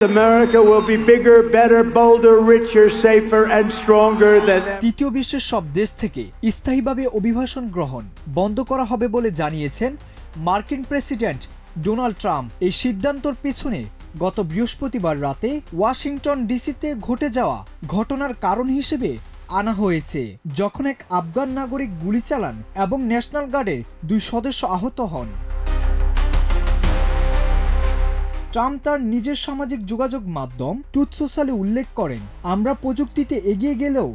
America will be bigger, better, bolder, richer, safer and stronger than তৃতীয় বিশ্বের সব দেশ থেকে স্থায়ীভাবে অভিবাসন গ্রহণ বন্ধ করা হবে বলে জানিয়েছেন মার্কিন প্রেসিডেন্ট ডোনাল্ড ট্রাম্প। এই সিদ্ধান্তের পেছনে গত বৃহস্পতিবার রাতে ওয়াশিংটন ডিসিতে ঘটে যাওয়া ঘটনার কারণ হিসেবে আনা হয়েছে, যখন এক আফগান নাগরিক গুলি চালান এবং ন্যাশনাল গার্ডের 2 সদস্য আহত হন। ট্রাম্প তার নিজের সামাজিক যোগাযোগ মাধ্যম ট্রুথ সোশ্যালে উল্লেখ করেন, আমরা প্রযুক্তিতে এগিয়ে গেলেও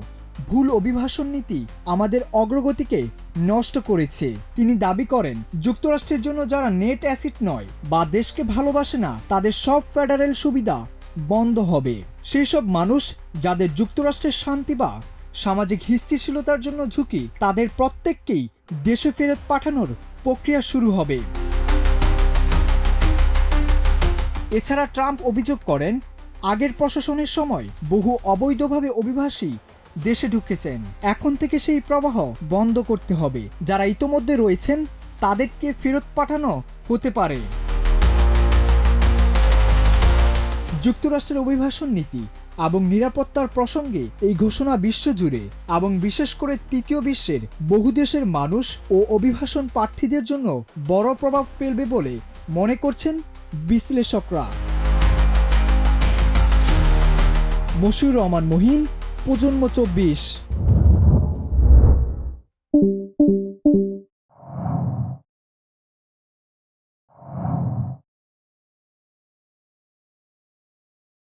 ভুল অভিবাসন নীতি আমাদের অগ্রগতিকে নষ্ট করেছে। তিনি দাবি করেন, যুক্তরাষ্ট্রের জন্য যারা নেট অ্যাসিড নয় বা দেশকে ভালোবাসে না তাদের সব ফেডারেল সুবিধা বন্ধ হবে। সেই সব মানুষ যাদের যুক্তরাষ্ট্রের শান্তি বা সামাজিক স্থিতিশীলতার জন্য ঝুঁকি, তাদের প্রত্যেককেই দেশে ফেরত পাঠানোর প্রক্রিয়া শুরু হবে। এছাড়া ট্রাম্প অভিযোগ করেন, আগের প্রশাসনের সময় বহু অবৈধভাবে অভিবাসী দেশে ঢুকেছেন, এখন থেকে সেই প্রবাহ বন্ধ করতে হবে। যারা ইতোমধ্যে রয়েছেন তাদেরকে ফেরত পাঠানো হতে পারে। যুক্তরাষ্ট্রের অভিবাসন নীতি এবং নিরাপত্তার প্রসঙ্গে এই ঘোষণা বিশ্বজুড়ে এবং বিশেষ করে তৃতীয় বিশ্বের বহু দেশের মানুষ ও অভিবাসন প্রার্থীদের জন্য বড় প্রভাব ফেলবে বলে মনে করছেন বিশ্লেষকরা। মশিউর রহমান মহিন, প্রজন্ম 24।